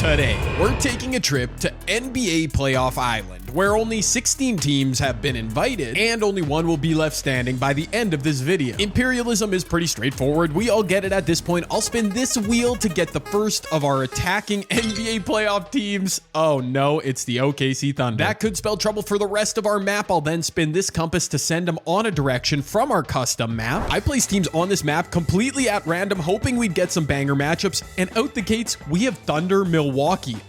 Today, we're taking a trip to NBA Playoff Island, where only 16 teams have been invited, and only one will be left standing by the end of this video. Imperialism is pretty straightforward. We all get it at this point. I'll spin this wheel to get the first of our attacking NBA playoff teams. Oh no, it's the OKC Thunder. That could spell trouble for the rest of our map. I'll then spin this compass to send them on a direction from our custom map. I place teams on this map completely at random, hoping we'd get some banger matchups, and out the gates, we have Thunder Milwaukee.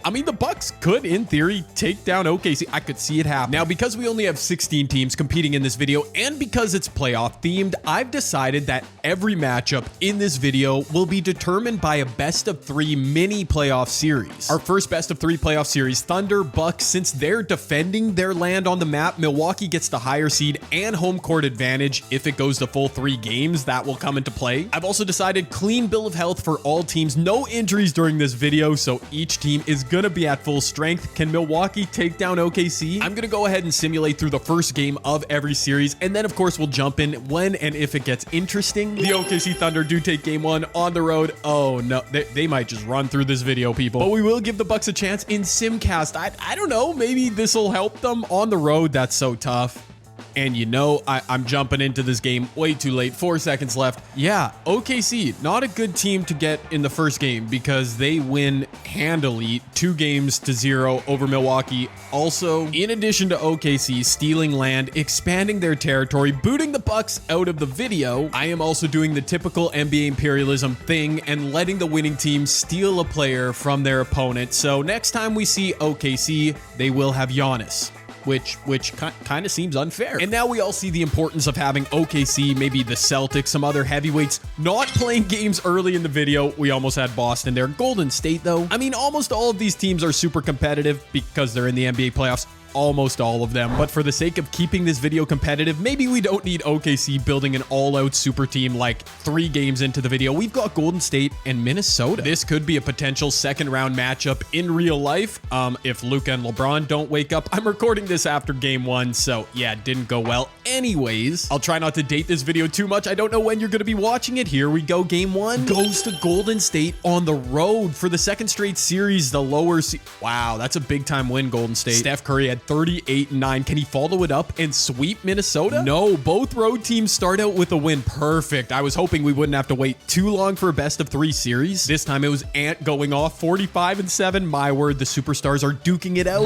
I mean, the Bucks could, in theory, take down OKC. I could see it happen. Now, because we only have 16 teams competing in this video, and because it's playoff themed, I've decided that every matchup in this video will be determined by a best of 3 mini playoff series. Our first best of 3 playoff series, Thunder, Bucks, since they're defending their land on the map, Milwaukee gets the higher seed and home court advantage. If it goes to full 3 games, that will come into play. I've also decided clean bill of health for all teams, no injuries during this video, so each team is gonna be at full strength. Can Milwaukee take down OKC? I'm gonna go ahead and simulate through the first game of every series, and then of course we'll jump in when and if it gets interesting. The OKC Thunder do take game 1 on the road. Oh no, they might just run through this video, people. But we will give the Bucks a chance in Simcast. I don't know, maybe this will help them on the road. That's so tough. And you know, I'm jumping into this game way too late. 4 seconds left. Yeah, OKC, not a good team to get in the first game because they win handily 2-0 over Milwaukee. Also, in addition to OKC stealing land, expanding their territory, booting the Bucks out of the video, I am also doing the typical NBA imperialism thing and letting the winning team steal a player from their opponent. So next time we see OKC, they will have Giannis. Which kind of seems unfair. And now we all see the importance of having OKC, maybe the Celtics, some other heavyweights, not playing games early in the video. We almost had Boston there. Golden State, though. I mean, almost all of these teams are super competitive because they're in the NBA playoffs. Almost all of them. But for the sake of keeping this video competitive, maybe we don't need OKC building an all-out super team like 3 games into the video. We've got Golden State and Minnesota. This could be a potential second round matchup in real life if Luka and LeBron don't wake up. I'm recording this after game 1, so yeah, it didn't go well. Anyways, I'll try not to date this video too much. I don't know when you're going to be watching it. Here we go. Game 1 goes to Golden State on the road for the second straight series. The lower wow, that's a big time win, Golden State. Steph Curry had 38 and 9. Can he follow it up and sweep Minnesota? No, both road teams start out with a win. Perfect. I was hoping we wouldn't have to wait too long for a best of 3 series. This time it was Ant going off 45 and 7. My word, the superstars are duking it out.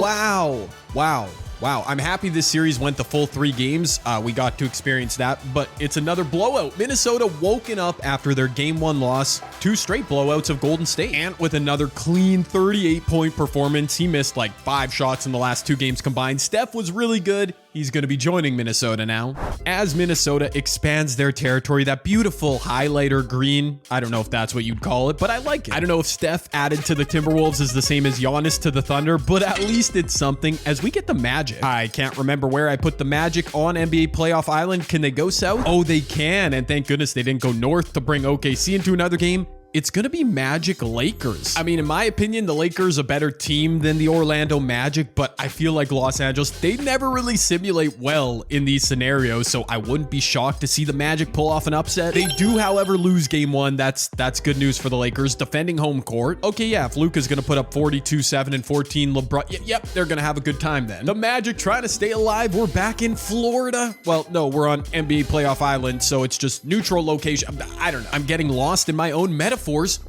Wow, I'm happy this series went the full 3 games. We got to experience that, but it's another blowout. Minnesota woken up after their game 1 loss. 2 straight blowouts of Golden State. And with another clean 38-point performance. He missed like 5 shots in the last 2 games combined. Steph was really good. He's going to be joining Minnesota now. As Minnesota expands their territory, that beautiful highlighter green, I don't know if that's what you'd call it, but I like it. I don't know if Steph added to the Timberwolves is the same as Giannis to the Thunder, but at least it's something. As we get the Magic, I can't remember where I put the Magic on NBA Playoff Island. Can they go south? Oh, they can, and thank goodness they didn't go north to bring OKC into another game. It's going to be Magic Lakers. I mean, in my opinion, the Lakers a better team than the Orlando Magic, but I feel like Los Angeles, they never really simulate well in these scenarios, so I wouldn't be shocked to see the Magic pull off an upset. They do, however, lose game 1. That's good news for the Lakers. Defending home court. Okay, yeah, if Luka's going to put up 42, 7, and 14, LeBron, yep, they're going to have a good time then. The Magic trying to stay alive. We're back in Florida. Well, no, we're on NBA Playoff Island, so it's just neutral location. I don't know. I'm getting lost in my own metaphors.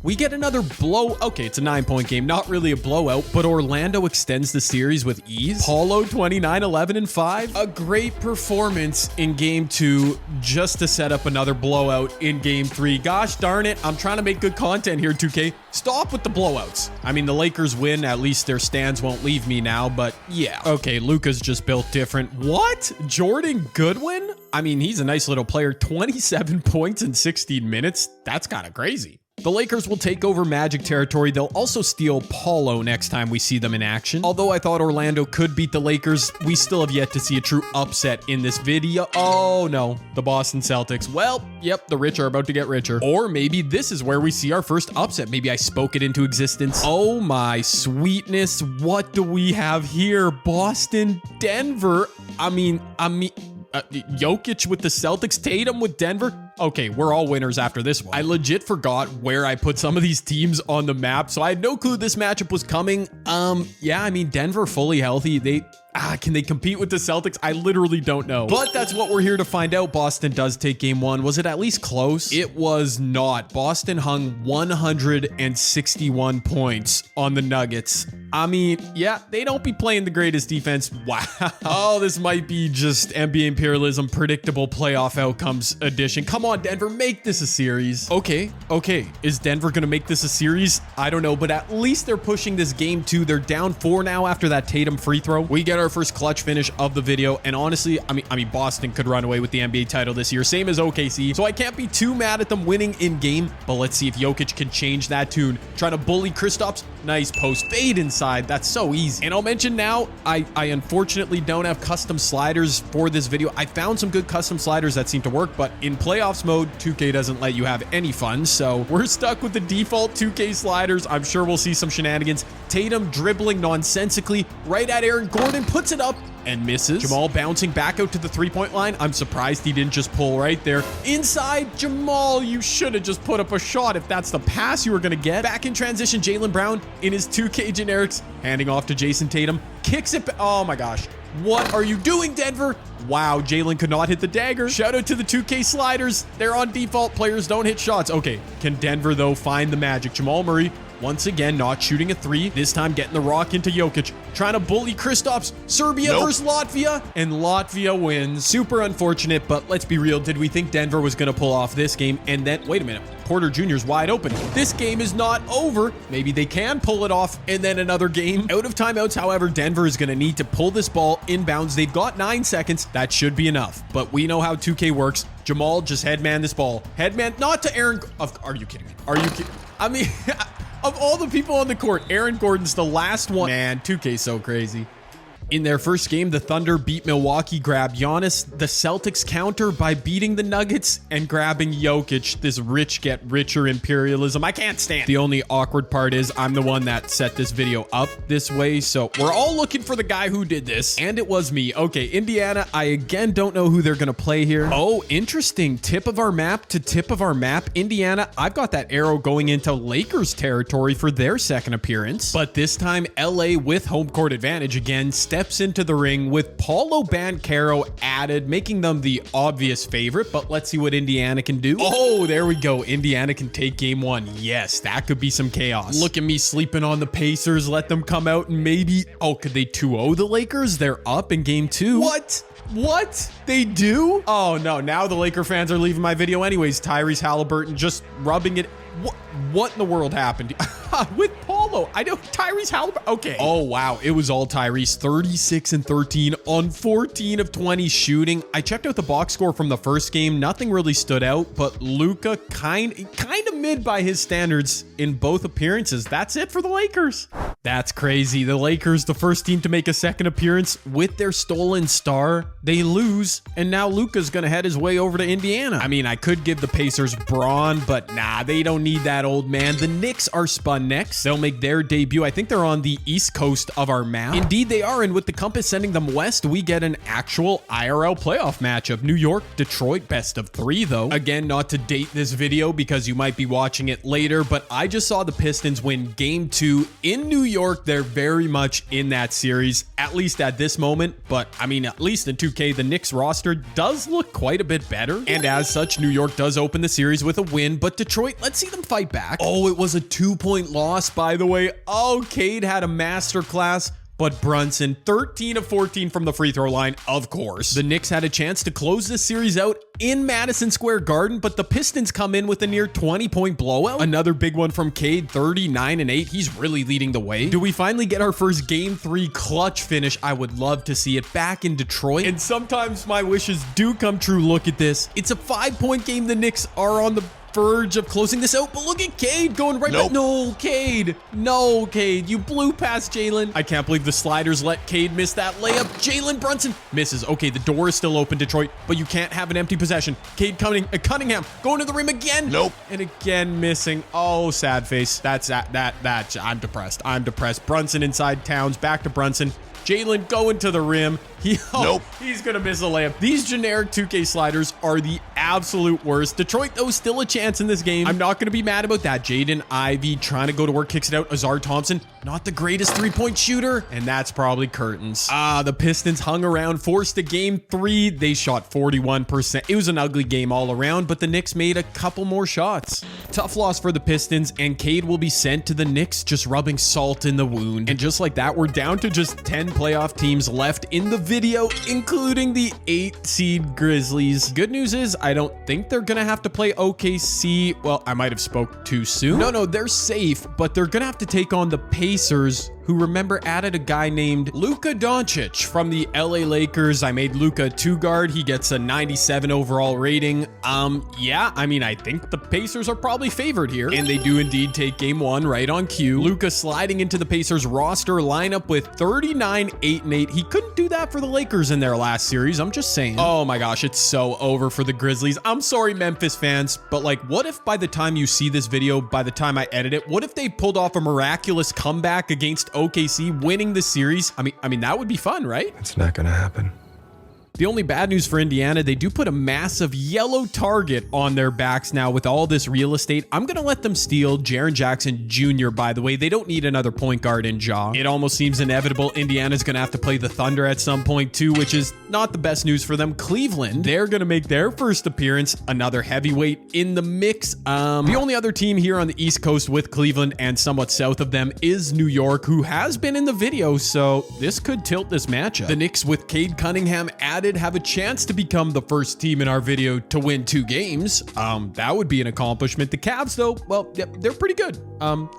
We get another blow. Okay, it's a 9-point game, not really a blowout, but Orlando extends the series with ease. Paulo 29, 11, and 5. A great performance in game 2 just to set up another blowout in game 3. Gosh darn it, I'm trying to make good content here, 2K. Stop with the blowouts. I mean, the Lakers win. At least their stands won't leave me now, but yeah. Okay, Luka's just built different. What? Jordan Goodwin? I mean, he's a nice little player. 27 points in 16 minutes. That's kind of crazy. The Lakers will take over Magic territory. They'll also steal Paulo next time we see them in action. Although I thought Orlando could beat the Lakers, we still have yet to see a true upset in this video. Oh no, the Boston Celtics. Well, yep, the rich are about to get richer. Or maybe this is where we see our first upset. Maybe I spoke it into existence. Oh my sweetness, what do we have here? Boston, Denver. I mean, Jokic with the Celtics, Tatum with Denver. Okay, we're all winners after this one. I legit forgot where I put some of these teams on the map, so I had no clue this matchup was coming. Yeah, I mean, Denver fully healthy. Can they compete with the Celtics? I literally don't know. But that's what we're here to find out. Boston does take game one. Was it at least close? It was not. Boston hung 161 points on the Nuggets. I mean, yeah, they don't be playing the greatest defense. Wow. Oh, this might be just NBA Imperialism predictable playoff outcomes edition. Come on, Denver, make this a series. Okay. Is Denver going to make this a series? I don't know, but at least they're pushing this game 2. They're down 4 now after that Tatum free throw. We get our first clutch finish of the video, and honestly, I mean, Boston could run away with the NBA title this year, same as OKC, so I can't be too mad at them winning in game, but let's see if Jokic can change that tune. Trying to bully Kristaps. Nice post fade inside. That's so easy. And I'll mention now, I unfortunately don't have custom sliders for this video. I found some good custom sliders that seem to work, but in playoffs mode, 2K doesn't let you have any fun, so we're stuck with the default 2K sliders. I'm sure we'll see some shenanigans. Tatum dribbling nonsensically right at Aaron Gordon, puts it up and misses. Jamal bouncing back out to the three-point line. I'm surprised he didn't just pull right there. Inside, Jamal, you should have just put up a shot if that's the pass you were going to get. Back in transition, Jaylen Brown in his 2K generics, handing off to Jason Tatum. Kicks it. Oh my gosh. What are you doing, Denver? Wow, Jaylen could not hit the dagger. Shout out to the 2K sliders. They're on default. Players don't hit shots. Okay, can Denver, though, find the magic? Jamal Murray, once again, not shooting a 3. This time getting the rock into Jokic. Trying to bully Kristaps. Serbia versus Latvia. And Latvia wins. Super unfortunate, but let's be real. Did we think Denver was going to pull off this game? And then, wait a minute. Porter Jr.'s wide open. This game is not over. Maybe they can pull it off. And then another game. Out of timeouts, however, Denver is going to need to pull this ball inbounds. They've got 9 seconds. That should be enough. But we know how 2K works. Jamal, just headman this ball. Headman, not to Aaron. Are you kidding me? Are you kidding? I mean... Of all the people on the court, Aaron Gordon's the last one. Man, 2K's so crazy. In their first game, the Thunder beat Milwaukee, grabbed Giannis. The Celtics counter by beating the Nuggets and grabbing Jokic. This rich get richer imperialism. I can't stand. The only awkward part is I'm the one that set this video up this way. So we're all looking for the guy who did this. And it was me. Okay, Indiana, I again don't know who they're going to play here. Oh, interesting. Tip of our map to tip of our map. Indiana, I've got that arrow going into Lakers territory for their second appearance. But this time, LA with home court advantage again. Steps into the ring with Paolo Banchero added, making them the obvious favorite, but let's see what Indiana can do. Oh, there we go. Indiana can take game 1. Yes, that could be some chaos. Look at me sleeping on the Pacers. Let them come out and maybe... Oh, could they 2-0 the Lakers? They're up in game 2. What? They do? Oh, no. Now the Laker fans are leaving my video anyways. Tyrese Halliburton just rubbing it. What in the world happened? With Paulo. I know Tyrese Halliburton. Okay. Oh, wow. It was all Tyrese. 36 and 13 on 14 of 20 shooting. I checked out the box score from the first game. Nothing really stood out, but Luka kind of mid by his standards in both appearances. That's it for the Lakers. That's crazy. The Lakers, the first team to make a second appearance with their stolen star. They lose, and now Luka's going to head his way over to Indiana. I mean, I could give the Pacers Braun, but nah, they don't need that old man. The Knicks are spun next. They'll make their debut. I think they're on the east coast of our map. Indeed, they are, and with the compass sending them west, we get an actual IRL playoff matchup. New York, Detroit, best of 3, though. Again, not to date this video because you might be watching it later, but I just saw the Pistons win game 2 in New York. They're very much in that series, at least at this moment, but I mean, at least in 2K, the Knicks roster does look quite a bit better, and as such, New York does open the series with a win, but Detroit, let's see them fight back. Oh, it was a 2-point loss, by the way. Oh, Cade had a masterclass. But Brunson, 13 of 14 from the free throw line, of course. The Knicks had a chance to close this series out in Madison Square Garden, but the Pistons come in with a near 20-point blowout. Another big one from Cade, 39 and 8. He's really leading the way. Do we finally get our first game 3 clutch finish? I would love to see it back in Detroit. And sometimes my wishes do come true. Look at this. It's a 5-point game. The Knicks are on the verge of closing this out, but look at Cade going right back. No, Cade. You blew past Jaylen. I can't believe the sliders let Cade miss that layup. Jalen Brunson misses. Okay, the door is still open, Detroit, but you can't have an empty possession. Cade Cunningham going to the rim again. And again missing. Oh, sad face. I'm depressed. Brunson inside Towns, back to Brunson. Jalen going to the rim. Nope. He's going to miss a layup. These generic 2K sliders are the absolute worst. Detroit, though, still a chance in this game. I'm not going to be mad about that. Jaden Ivey trying to go to work, kicks it out. Azar Thompson, not the greatest three-point shooter, and that's probably curtains. The Pistons hung around, forced a game 3. They shot 41%. It was an ugly game all around, but the Knicks made a couple more shots. Tough loss for the Pistons, and Cade will be sent to the Knicks, just rubbing salt in the wound. And just like that, we're down to just 10 playoff teams left in the video, including the 8 seed Grizzlies. Good news is I don't think they're gonna have to play OKC. Well, I might have spoke too soon. No, they're safe, but they're gonna have to take on the Pacers, who, remember, added a guy named Luka Doncic from the LA Lakers. I made Luka a 2-guard. He gets a 97 overall rating. Yeah, I mean, I think the Pacers are probably favored here, and they do indeed take game 1 right on cue. Luka sliding into the Pacers roster lineup with 39, 8, and 8. He couldn't do that for the Lakers in their last series. I'm just saying. Oh my gosh, it's so over for the Grizzlies. I'm sorry, Memphis fans, but like, what if by the time you see this video, by the time I edit it, what if they pulled off a miraculous comeback against OKC, winning the series? I mean, that would be fun, right? It's not gonna happen. The only bad news for Indiana, they do put a massive yellow target on their backs now with all this real estate. I'm going to let them steal Jaren Jackson Jr., by the way. They don't need another point guard in Ja. It almost seems inevitable Indiana's going to have to play the Thunder at some point too, which is not the best news for them. Cleveland, they're going to make their first appearance, another heavyweight in the mix. The only other team here on the East Coast with Cleveland and somewhat south of them is New York, who has been in the video, so this could tilt this matchup. The Knicks with Cade Cunningham added have a chance to become the first team in our video to win 2 games. That would be an accomplishment. The Cavs, though, well, they're pretty good.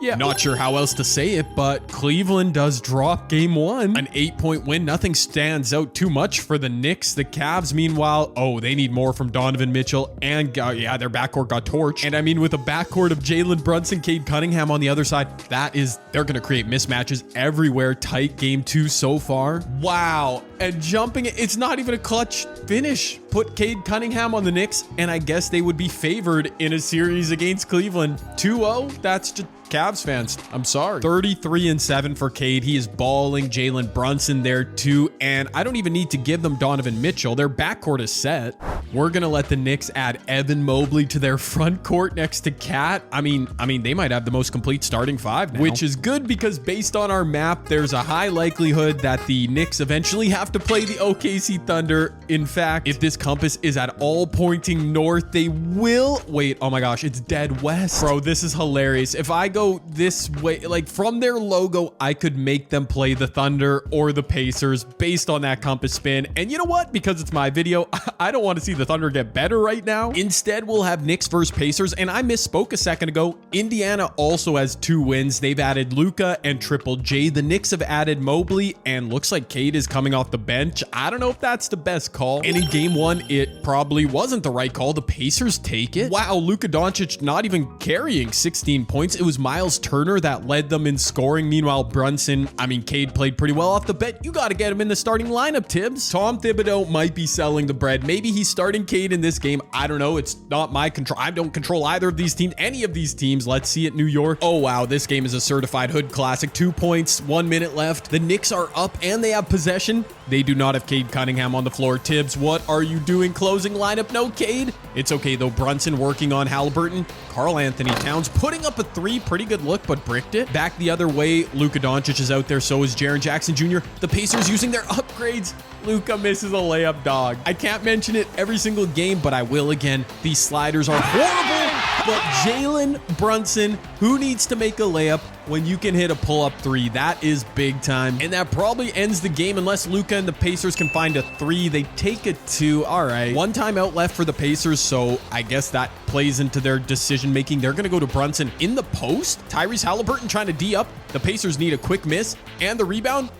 Yeah, not sure how else to say it, but Cleveland does drop game 1. An 8-point win. Nothing stands out too much for the Knicks. The Cavs, meanwhile, they need more from Donovan Mitchell, and yeah, their backcourt got torched. And I mean, with a backcourt of Jalen Brunson, Cade Cunningham on the other side, they're going to create mismatches everywhere. Tight game 2 so far. Wow. And jumping it, it's not even a clutch finish. Put Cade Cunningham on the Knicks, and I guess they would be favored in a series against Cleveland. 2-0, that's just Cavs fans. I'm sorry. 33-7 for Cade. He is balling. Jalen Brunson there too, and I don't even need to give them Donovan Mitchell. Their backcourt is set. We're gonna let the Knicks add Evan Mobley to their front court next to Cat. I mean, they might have the most complete starting 5 now, which is good because based on our map, there's a high likelihood that the Knicks eventually have to play the OKC Thunder. In fact, if this compass is at all pointing north, they will. Wait, oh my gosh, it's dead west. Bro, this is hilarious. If I go this way, like from their logo, I could make them play the Thunder or the Pacers based on that compass spin. And you know what? Because it's my video, I don't want to see the Thunder get better right now. Instead, we'll have Knicks versus Pacers. And I misspoke a second ago. Indiana also has 2 wins. They've added Luka and Triple J. The Knicks have added Mobley, and looks like Cade is coming off the bench. I don't know if that's the best call. And in game 1, it probably wasn't the right call. The Pacers take it. Wow, Luka Doncic not even carrying 16 points. It was Miles Turner that led them in scoring. Meanwhile, Brunson, Cade played pretty well off the bench. You got to get him in the starting lineup, Tibbs. Tom Thibodeau might be selling the bread. Maybe he's starting Cade in this game. I don't know. It's not my control. I don't control either of these teams, any of these teams. Let's see it, New York. Oh, wow. This game is a certified hood classic. 2 points, 1 minute left. The Knicks are up and they have possession. They do not have Cade Cunningham on the floor. Tibbs, what are you doing? Closing lineup? No Cade. It's okay, though. Brunson working on Halliburton. Karl Anthony Towns putting up a 3. Pretty good look, but bricked it. Back the other way, Luka Doncic is out there. So is Jaren Jackson Jr. The Pacers using their upgrades. Luka misses a layup, dog. I can't mention it every single game, but I will again. These sliders are horrible. But Jalen Brunson, who needs to make a layup when you can hit a pull-up 3? That is big time. And that probably ends the game unless Luka and the Pacers can find a 3. They take a 2. All right. 1 timeout left for the Pacers, so I guess that plays into their decision-making. They're going to go to Brunson in the post. Tyrese Halliburton trying to D up. The Pacers need a quick miss. And the rebound.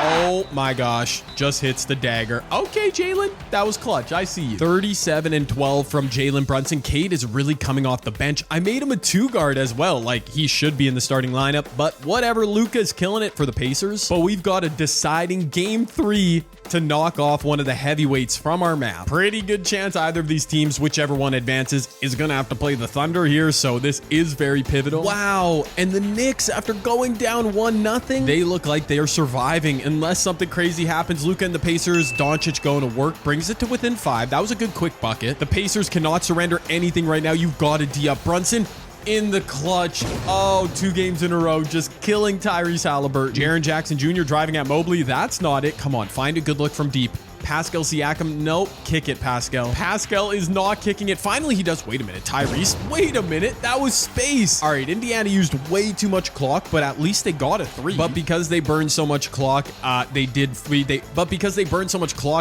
Oh my gosh, just hits the dagger. Okay, Jalen, that was clutch. I see you. 37-12 from Jalen Brunson. Cade is really coming off the bench. I made him a 2-guard as well. Like, he should be in the starting lineup, but whatever. Luka's killing it for the Pacers. But we've got a deciding game 3 to knock off one of the heavyweights from our map. Pretty good chance either of these teams, whichever one advances, is going to have to play the Thunder here, so this is very pivotal. Wow, and the Knicks, after going down 1-0, they look like they are surviving in unless something crazy happens. Luka and the Pacers, Doncic going to work, brings it to within 5. That was a good quick bucket. The Pacers cannot surrender anything right now. You've got to D up. Brunson in the clutch. Oh, 2 games in a row, just killing Tyrese Halliburton. Jaren Jackson Jr. driving at Mobley. That's not it. Come on, find a good look from deep. Pascal Siakam, nope, kick it, Pascal. Pascal is not kicking it. Finally, he does. Wait a minute, Tyrese. Wait a minute, that was space. All right, Indiana used way too much clock, but at least they got a 3. But because they burned so much clock,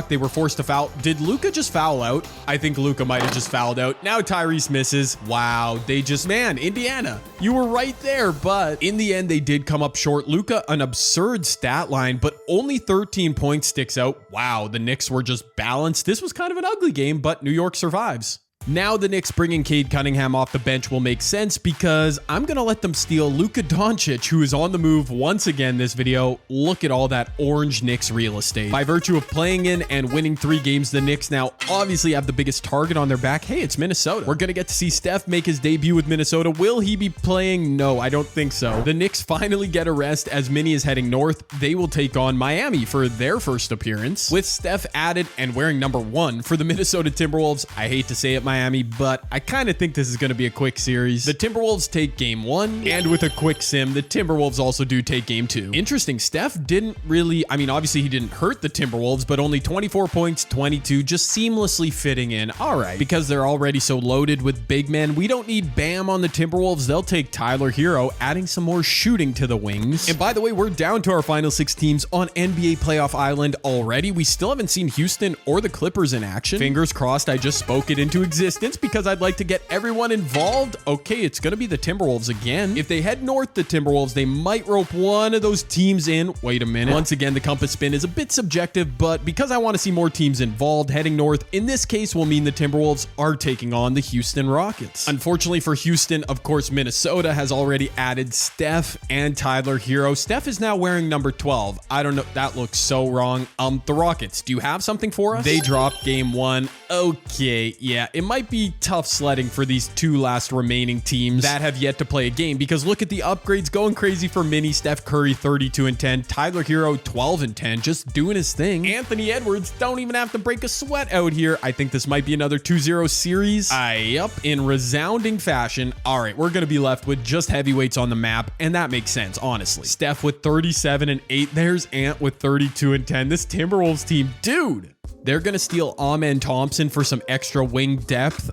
they were forced to foul. Did Luka just foul out? I think Luka might have just fouled out. Now Tyrese misses. Wow, man, Indiana, you were right there, but in the end, they did come up short. Luka, an absurd stat line, but only 13 points sticks out. Wow, the Knicks were just balanced. This was kind of an ugly game, but New York survives. Now the Knicks bringing Cade Cunningham off the bench will make sense because I'm going to let them steal Luka Doncic, who is on the move once again this video. Look at all that orange Knicks real estate. By virtue of playing in and winning 3 games, the Knicks now obviously have the biggest target on their back. Hey, it's Minnesota. We're going to get to see Steph make his debut with Minnesota. Will he be playing? No, I don't think so. The Knicks finally get a rest as Minnie is heading north. They will take on Miami for their first appearance. With Steph added and wearing number 1 for the Minnesota Timberwolves. I hate to say it, Miami, but I kind of think this is going to be a quick series. The Timberwolves take game 1, and with a quick sim, the Timberwolves also do take game 2. Interesting, Steph didn't really, obviously he didn't hurt the Timberwolves, but only 24 points, 22, just seamlessly fitting in. All right, because they're already so loaded with big men, we don't need Bam on the Timberwolves. They'll take Tyler Hero, adding some more shooting to the wings. And by the way, we're down to our final 6 teams on NBA Playoff Island already. We still haven't seen Houston or the Clippers in action. Fingers crossed I just spoke it into existence, because I'd like to get everyone involved. Okay, it's going to be the Timberwolves again. If they head north, the Timberwolves, they might rope one of those teams in. Wait a minute. Once again, the compass spin is a bit subjective, but because I want to see more teams involved, heading north in this case will mean the Timberwolves are taking on the Houston Rockets. Unfortunately for Houston, of course, Minnesota has already added Steph and Tyler Hero. Steph is now wearing number 12. I don't know. That looks so wrong. The Rockets, do you have something for us? They dropped game 1. Okay, yeah, it might be tough sledding for these 2 last remaining teams that have yet to play a game, because look at the upgrades going crazy for Mini. Steph Curry 32 and 10, Tyler Hero 12 and 10, just doing his thing. Anthony Edwards don't even have to break a sweat out here. I think this might be another 2-0 series. Yup, in resounding fashion. All right, we're gonna be left with just heavyweights on the map, and that makes sense, honestly. Steph with 37 and 8, there's Ant with 32 and 10. This Timberwolves team, dude, they're going to steal Amen Thompson for some extra wing depth.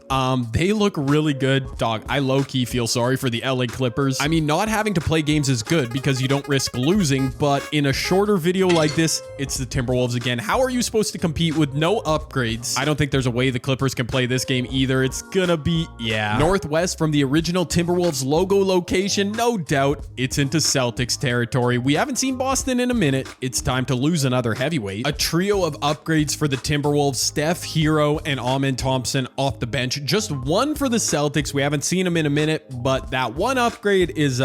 They look really good. Dog, I low-key feel sorry for the LA Clippers. Not having to play games is good because you don't risk losing, but in a shorter video like this, it's the Timberwolves again. How are you supposed to compete with no upgrades? I don't think there's a way the Clippers can play this game either. It's gonna be, northwest from the original Timberwolves logo location, no doubt. It's into Celtics territory. We haven't seen Boston in a minute. It's time to lose another heavyweight. A trio of upgrades for the Timberwolves, Steph, Hero, and Amen Thompson off the bench. Just 1 for the Celtics. We haven't seen him in a minute, but that 1 upgrade is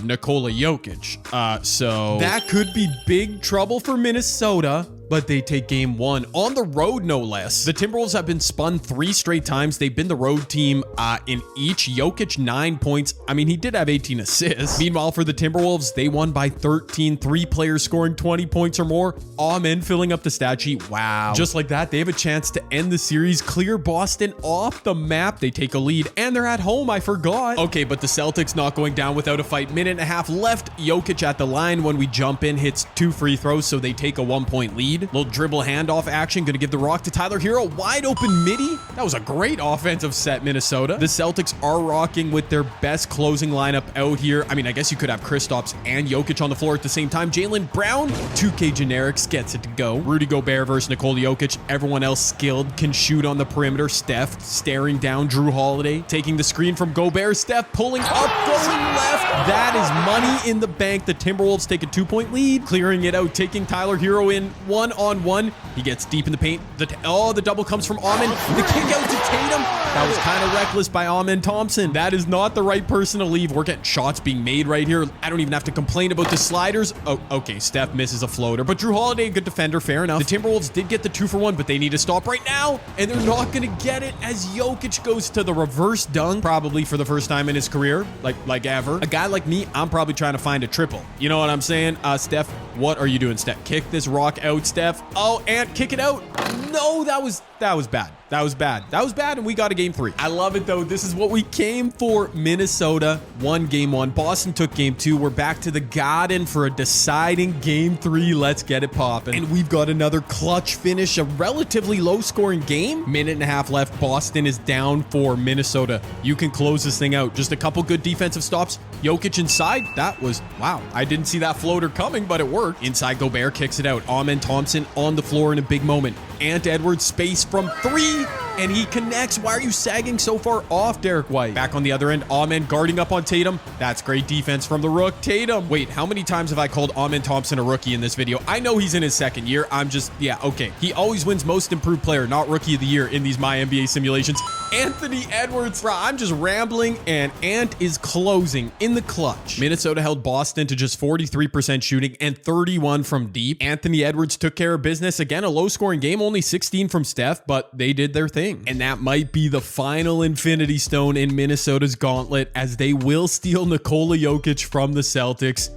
Nikola Jokic. So that could be big trouble for Minnesota. But they take game 1 on the road, no less. The Timberwolves have been spun 3 straight times. They've been the road team in each. Jokic 9 points. He did have 18 assists. Meanwhile, for the Timberwolves, they won by 13. 3 players scoring 20 points or more. Amen filling up the stat sheet. Wow. Just like that, they have a chance to end the series, clear Boston off the map. They take a lead, and they're at home. I forgot. Okay, but the Celtics not going down without a fight. Minute and a half left. Jokic at the line when we jump in, hits 2 free throws, so they take a 1-point lead. Little dribble handoff action. Gonna give the rock to Tyler Hero. Wide open midi. That was a great offensive set, Minnesota. The Celtics are rocking with their best closing lineup out here. I guess you could have Kristaps and Jokic on the floor at the same time. Jaylen Brown, 2K Generics, gets it to go. Rudy Gobert versus Nikola Jokic. Everyone else skilled, can shoot on the perimeter. Steph staring down Drew Holiday. Taking the screen from Gobert. Steph pulling up, going left. That is money in the bank. The Timberwolves take a 2-point lead. Clearing it out, taking Tyler Hero in 1-on-1. He gets deep in the paint. The double comes from Amen. The kick out to Tatum. That was kind of reckless by Amen Thompson. That is not the right person to leave. We're getting shots being made right here. I don't even have to complain about the sliders. Oh, okay. Steph misses a floater, but Drew Holiday, a good defender. Fair enough. The Timberwolves did get the 2-for-1, but they need to stop right now, and they're not going to get it as Jokic goes to the reverse dunk, probably for the first time in his career, like ever. A guy like me, I'm probably trying to find a triple. You know what I'm saying? Steph What are you doing, Steph? Kick this rock out, Steph. Oh, and kick it out. No, that was bad. That was bad, and we got a game 3. I love it, though. This is what we came for. Minnesota won game 1. Boston took game 2. We're back to the Garden for a deciding game 3. Let's get it popping. And we've got another clutch finish, a relatively low-scoring game. Minute and a half left. Boston is down for Minnesota. You can close this thing out. Just a couple good defensive stops. Jokic inside. That was, wow. I didn't see that floater coming, but it worked. Inside, Gobert kicks it out. Amen Thompson on the floor in a big moment. Ant Edwards space from 3, and he connects. Why are you sagging so far off, Derek White? Back on the other end, Amen guarding up on Tatum. That's great defense from the Rook. Tatum. Wait, how many times have I called Amen Thompson a rookie in this video? I know he's in his 2nd year. I'm just, yeah, okay. He always wins most improved player, not rookie of the year in these My NBA simulations. Anthony Edwards. Bro, I'm just rambling, and Ant is closing in the clutch. Minnesota held Boston to just 43% shooting and 31 from deep. Anthony Edwards took care of business. Again, a low-scoring game, only 16 from Steph, but they did their thing. And that might be the final infinity stone in Minnesota's gauntlet, as they will steal Nikola Jokic from the Celtics.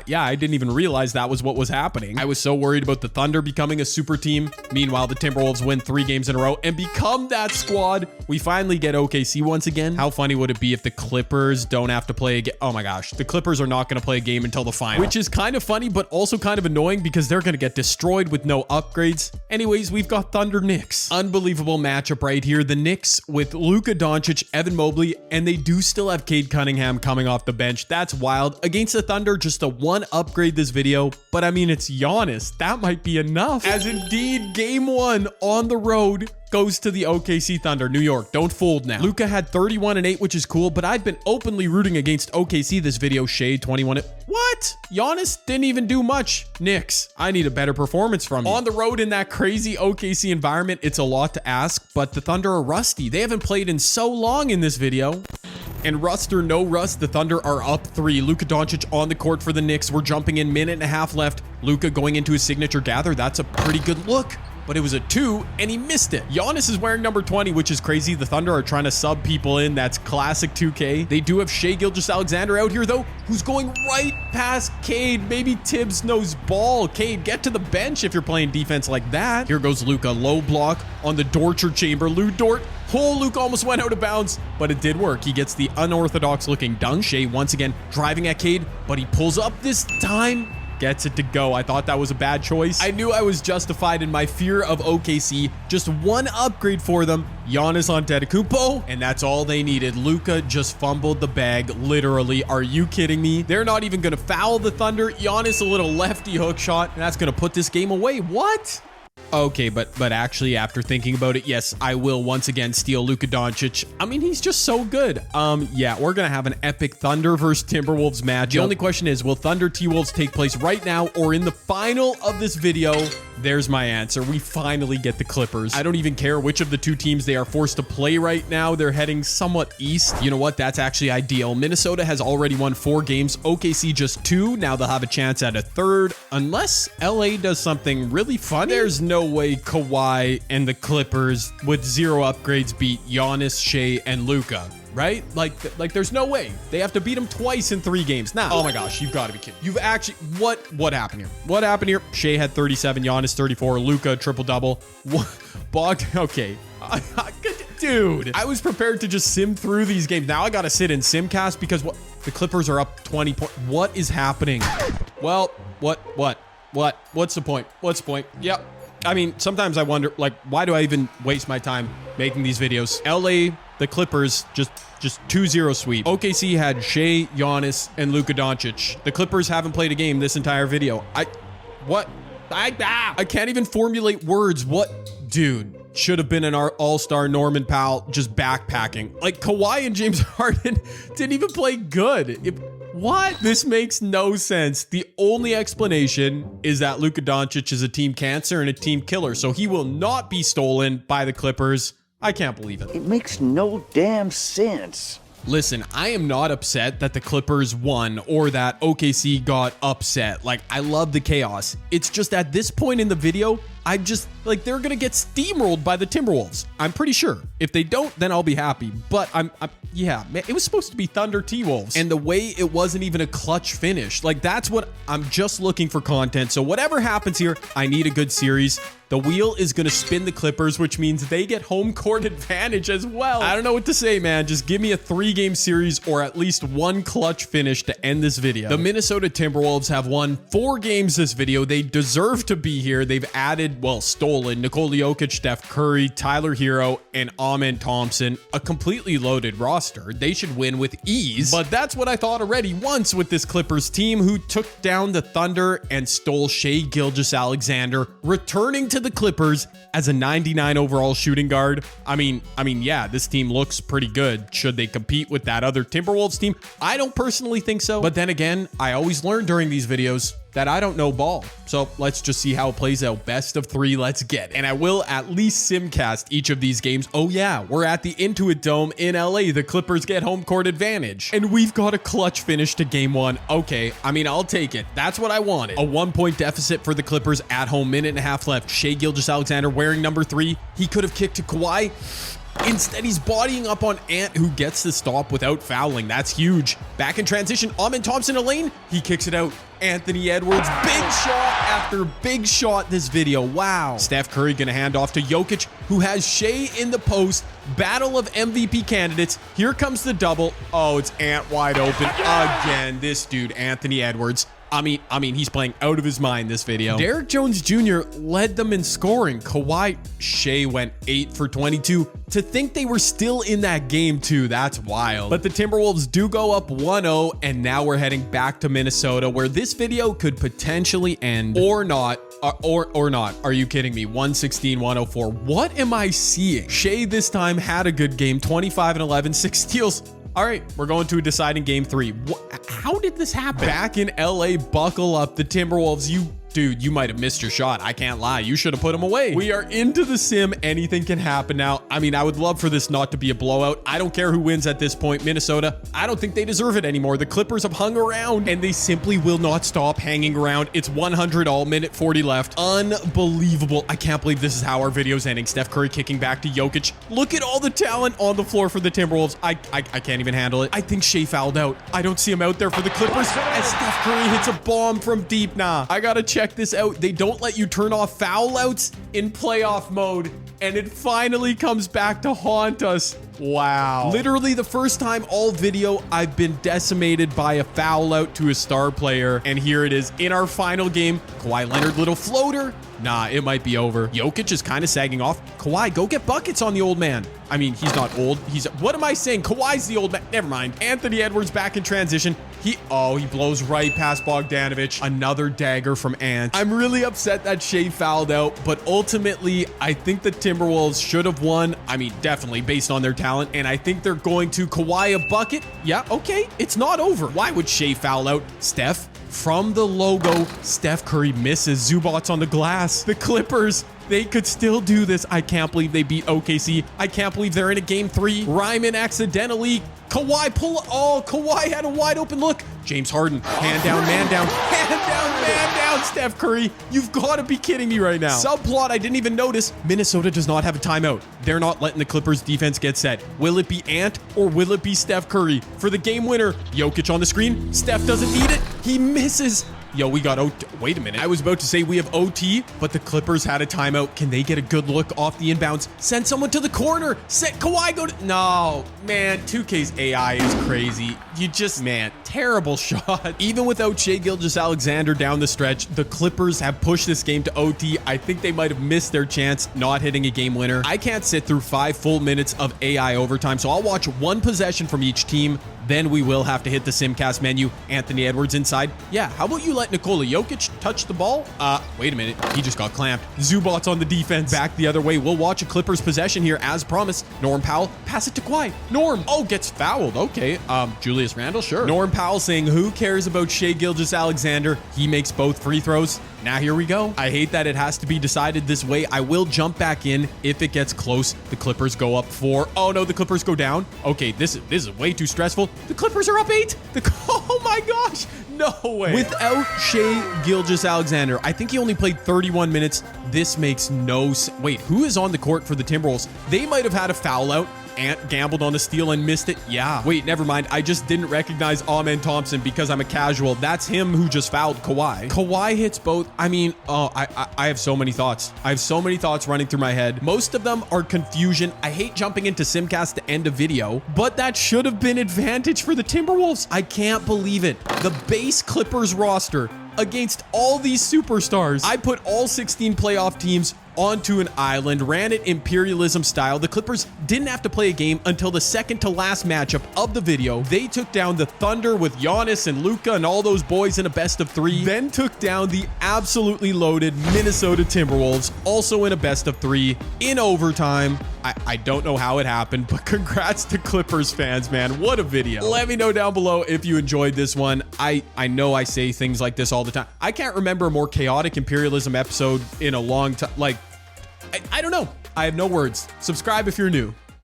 Yeah, I didn't even realize that was what was happening. I was so worried about the Thunder becoming a super team. Meanwhile, the Timberwolves win 3 games in a row and become that squad. We finally get OKC once again. How funny would it be if the Clippers don't have to play again? Oh my gosh, the Clippers are not going to play a game until the final, which is kind of funny, but also kind of annoying because they're going to get destroyed with no upgrades. Anyways, we've got Thunder Knicks. Unbelievable matchup right here. The Knicks with Luka Doncic, Evan Mobley, and they do still have Cade Cunningham coming off the bench. That's wild. Against the Thunder, just a 1 upgrade this video, but I mean, it's Giannis. That might be enough. As indeed, game 1 on the road goes to the OKC Thunder. New York, don't fold now. Luka had 31 and 8, which is cool, but I've been openly rooting against OKC this video. Shade 21. What? Giannis didn't even do much. Knicks, I need a better performance from you. On the road in that crazy OKC environment, it's a lot to ask, but the Thunder are rusty. They haven't played in so long in this video. And rust or no rust, the Thunder are up 3. Luka Doncic on the court for the Knicks. We're jumping in, minute and a half left. Luka going into his signature gather. That's a pretty good look, but it was a 2 and he missed it. Giannis is wearing number 20, which is crazy. The Thunder are trying to sub people in. That's classic 2K. They do have Shai Gilgeous-Alexander out here though, who's going right past Cade. Maybe Tibbs knows ball. Cade, get to the bench if you're playing defense like that. Here goes Luka, low block on the torture chamber. Lou Dort. Oh, Luke almost went out of bounds, but it did work. He gets the unorthodox looking dunk. Shai once again driving at Cade, but he pulls up this time. Gets it to go. I thought that was a bad choice. I knew I was justified in my fear of OKC. Just 1 upgrade for them. Giannis Antetokounmpo, and that's all they needed. Luka just fumbled the bag, literally. Are you kidding me? They're not even going to foul the Thunder. Giannis, a little lefty hook shot, and that's going to put this game away. What? Okay, but actually, after thinking about it, yes, I will once again steal Luka Doncic. I mean, he's just so good. Yeah, we're gonna have an epic Thunder versus Timberwolves match. The only question is, will Thunder T-Wolves take place right now or in the final of this video? There's my answer. We finally get the Clippers. I don't even care which of the 2 teams they are forced to play right now. They're heading somewhat east. You know what? That's actually ideal. Minnesota has already won 4 games. OKC just 2. Now they'll have a chance at a 3rd, unless LA does something really fun. There's no way Kawhi and the Clippers with 0 upgrades beat Giannis, Shai, and Luka. Right? Like there's no way. They have to beat him twice in 3 games. Now, oh my gosh, you've got to be kidding. You've actually, what happened here? What happened here? Shai had 37, Giannis 34, Luka triple-double. Okay. Dude, I was prepared to just sim through these games. Now I got to sit in Simcast because what? The Clippers are up 20 points. What is happening? Well, what's the point? What's the point? Yep. I mean, sometimes I wonder, like, why do I even waste my time making these videos? LA, the Clippers, just 2-0 sweep. OKC had Shai, Giannis, and Luka Doncic. The Clippers haven't played a game this entire video. I can't even formulate words. What? Dude, should have been an all-star Norman Powell just backpacking. Like, Kawhi and James Harden didn't even play good. What? This makes no sense. The only explanation is that Luka Doncic is a team cancer and a team killer, so he will not be stolen by the Clippers. I can't believe it. It makes no damn sense. Listen, I am not upset that the Clippers won or that OKC got upset. Like, I love the chaos. It's just at this point in the video, I just, like, they're going to get steamrolled by the Timberwolves. I'm pretty sure. If they don't, then I'll be happy. But I'm Yeah, man, it was supposed to be Thunder T-Wolves. And the way it wasn't even a clutch finish. Like, that's what I'm just looking for content. So whatever happens here, I need a good series. The wheel is going to spin the Clippers, which means they get home court advantage as well. I don't know what to say, man. Just give me a 3-game series or at least one clutch finish to end this video. The Minnesota Timberwolves have won 4 games this video. They deserve to be here. They've added, well, stolen Nikola Jokic, Steph Curry, Tyler Hero, and Amen Thompson. A completely loaded roster. They should win with ease. But that's what I thought already once with this Clippers team who took down the Thunder and stole Shai Gilgeous-Alexander, returning to the Clippers as a 99 overall shooting guard. I mean, yeah, this team looks pretty good. Should they compete with that other Timberwolves team? I don't personally think so. But then again, I always learn during these videos that I don't know ball. So let's just see how it plays out. Best of 3, let's get it. And I will at least simcast each of these games. Oh yeah, we're at the Intuit Dome in LA. The Clippers get home court advantage. And we've got a clutch finish to game 1. Okay, I mean, I'll take it. That's what I wanted. A 1-point deficit for the Clippers at home, minute and a half left. Shai Gilgeous-Alexander wearing number 3. He could have kicked to Kawhi. Instead, he's bodying up on Ant, who gets the stop without fouling. That's huge. Back in transition, Amen Thompson a lane. He kicks it out. Anthony Edwards, big shot after big shot this video. Wow. Steph Curry gonna hand off to Jokic, who has Shai in the post. Battle of MVP candidates. Here comes the double. Oh, it's Ant wide open again. This dude, Anthony Edwards. I mean, he's playing out of his mind this video. Derrick Jones Jr. led them in scoring. Shai went 8 for 22. To think they were still in that game too, that's wild. But the Timberwolves do go up 1-0, and now we're heading back to Minnesota, where this video could potentially end or not. Or not. Are you kidding me? 116-104. What am I seeing? Shai this time had a good game, 25 and 11, 6 steals. All right, we're going to a deciding game 3. How did this happen? Back in LA, buckle up. The Timberwolves, dude, you might have missed your shot. I can't lie. You should have put him away. We are into the sim. Anything can happen now. I mean, I would love for this not to be a blowout. I don't care who wins at this point. Minnesota, I don't think they deserve it anymore. The Clippers have hung around, and they simply will not stop hanging around. It's 100 all, minute 40 left. Unbelievable. I can't believe this is how our video's ending. Steph Curry kicking back to Jokic. Look at all the talent on the floor for the Timberwolves. I can't even handle it. I think Shai fouled out. I don't see him out there for the Clippers. As Steph Curry hits a bomb from deep. Nah, I gotta check this out. They don't let you turn off foul outs in playoff mode, and it finally comes back to haunt us. Wow. Literally the first time all video I've been decimated by a foul out to a star player, and here it is in our final game. Kawhi Leonard, little floater. Nah, it might be over. Jokic is kind of sagging off. Kawhi, go get buckets on the old man. I mean, he's not old. What am I saying? Kawhi's the old man. Never mind. Anthony Edwards back in transition. He blows right past Bogdanovic. Another dagger from Ant. I'm really upset that Shai fouled out, but ultimately, I think the Timberwolves should have won. I mean, definitely based on their talent, and I think they're going to Kawhi a bucket. Yeah, okay. It's not over. Why would Shai foul out? Steph, from the logo, Steph Curry misses. Zubac's on the glass. The Clippers, they could still do this. I can't believe they beat OKC. I can't believe they're in a game 3. Ryman accidentally. Kawhi Kawhi had a wide open look. James Harden, hand down, man down, hand down, man down. Steph Curry, you've got to be kidding me right now. Subplot, I didn't even notice. Minnesota does not have a timeout. They're not letting the Clippers defense get set. Will it be Ant or will it be Steph Curry? For the game winner, Jokic on the screen. Steph doesn't need it. He misses. Yo, we got OT. Wait a minute. I was about to say we have OT, but the Clippers had a timeout. Can they get a good look off the inbounds? Send someone to the corner. Set Kawhi go to... No, man, 2K's AI is crazy. Man, terrible shot. Even without Shai Gilgeous-Alexander down the stretch, the Clippers have pushed this game to OT. I think they might have missed their chance not hitting a game winner. I can't sit through 5 full minutes of AI overtime, so I'll watch one possession from each team. Then we will have to hit the Simcast menu. Anthony Edwards inside. Yeah, how about you let Nikola Jokic touch the ball? Wait a minute. He just got clamped. Zubac's on the defense. Back the other way. We'll watch a Clippers possession here as promised. Norm Powell, pass it to Kawhi. Norm, gets fouled. Okay. Julius Randle, sure. Norm Powell saying, who cares about Shai Gilgeous-Alexander? He makes both free throws. Now here we go. I hate that it has to be decided this way. I will jump back in if it gets close. The Clippers go up 4. Oh no, the Clippers go down. Okay, this is way too stressful. The Clippers are up 8. Oh my gosh, no way. Without Shai Gilgeous-Alexander, I think he only played 31 minutes. This makes no sense. Wait, who is on the court for the Timberwolves? They might have had a foul out, Ant gambled on a steal and missed it? Yeah. Wait, never mind. I just didn't recognize Amen Thompson because I'm a casual. That's him who just fouled Kawhi. Kawhi hits both. I mean, I have so many thoughts. I have so many thoughts running through my head. Most of them are confusion. I hate jumping into Simcast to end a video, but that should have been advantage for the Timberwolves. I can't believe it. The base Clippers roster against all these superstars. I put all 16 playoff teams onto an island, ran it Imperialism style. The Clippers didn't have to play a game until the second to last matchup of the video. They took down the Thunder with Giannis and Luka and all those boys in a best of 3, then took down the absolutely loaded Minnesota Timberwolves, also in a best of 3 in overtime. I don't know how it happened, but congrats to Clippers fans, man. What a video. Let me know down below if you enjoyed this one. I know I say things like this all the time. I can't remember a more chaotic Imperialism episode in a long time. Like, I don't know. I have no words. Subscribe if you're new.